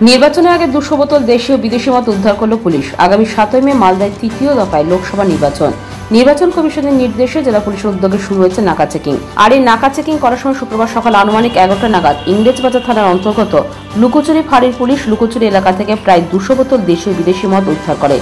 নির্বাচনের আগে 200 বোতল দেশীয় বিদেশি মদ উদ্ধার করল পুলিশ। আগামী 7 মে মালদায় তৃতীয় দফায় লোকসভা নির্বাচন কমিশনের নির্দেশে জেলা পুলিশের উদ্যোগে শুরু হয়েছে নাকা চেকিং। আর এই নাকা চেকিং করার সময় শুক্রবার সকাল আনুমানিক 11টা নাগাদ ইংরেজবাজার থানার অন্তর্গত লুকোচুরি ফাঁড়ির পুলিশ লুকোচুরি এলাকা থেকে প্রায় 200 বোতল দেশীয় বিদেশি মদ উদ্ধার করে।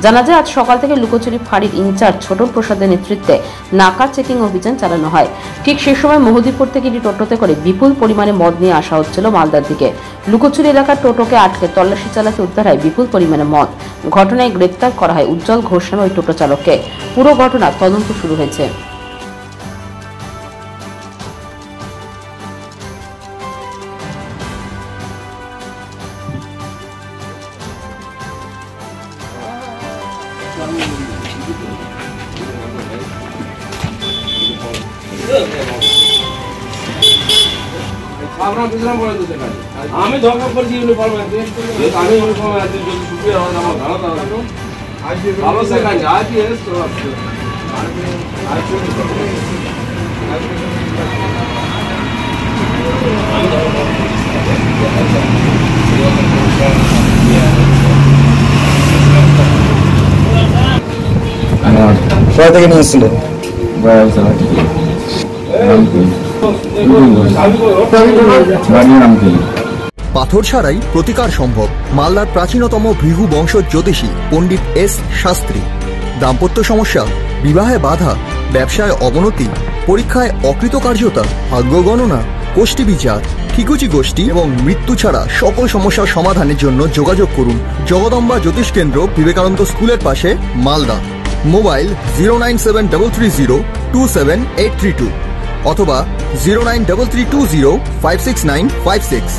জানা যায় আজ সকাল থেকে লুকোচুরি ফাঁড়ির ইনচার্জ ছোটন প্রসাদের নেতৃত্বে নাকা চেকিং অভিযান চালানো হয়। ঠিক সেই সময় মহদীপুর থেকে একটি টোটোতে করে বিপুল পরিমাণে মদ নিয়ে আসা হচ্ছিল মালদার দিকে। লুকোচুরি এলাকার টোটোকে আটকে তল্লাশি চালাতে উদ্ধার হয় বিপুল পরিমাণে মদ। ঘটনায় গ্রেপ্তার করা হয় উজ্জ্বল ঘোষ নামে ওই টোটো চালককে। পুরো ঘটনার তদন্ত শুরু হয়েছে। আমি ধর্ম করছি ইউনিফর্ম আছে, আমি ইউনিফর্ম আছে, যদি ছুটি হয় আমার ভালো তাহলে ভালো সে কাজ আজ এস তো কোথা থেকে নিয়ে এসেছিলেন? পাথর ছাড়াই প্রতিকার সম্ভব। মালদার প্রাচীনতম ভৃগু বংশ জ্যোতিষী পণ্ডিত এস শাস্ত্রী। দাম্পত্য সমস্যা, বিবাহে বাধা, ব্যবসায় অবনতি, পরীক্ষায় অকৃতকার্যতা, ভাগ্য গণনা, গোষ্ঠী বিচার, ঠিকুচি গোষ্ঠী এবং মৃত্যু ছাড়া সকল সমস্যার সমাধানের জন্য যোগাযোগ করুন জগদম্বা জ্যোতিষ কেন্দ্র, বিবেকানন্দ স্কুলের পাশে, মালদা। মোবাইল 09733027832 অথবা 09332056956।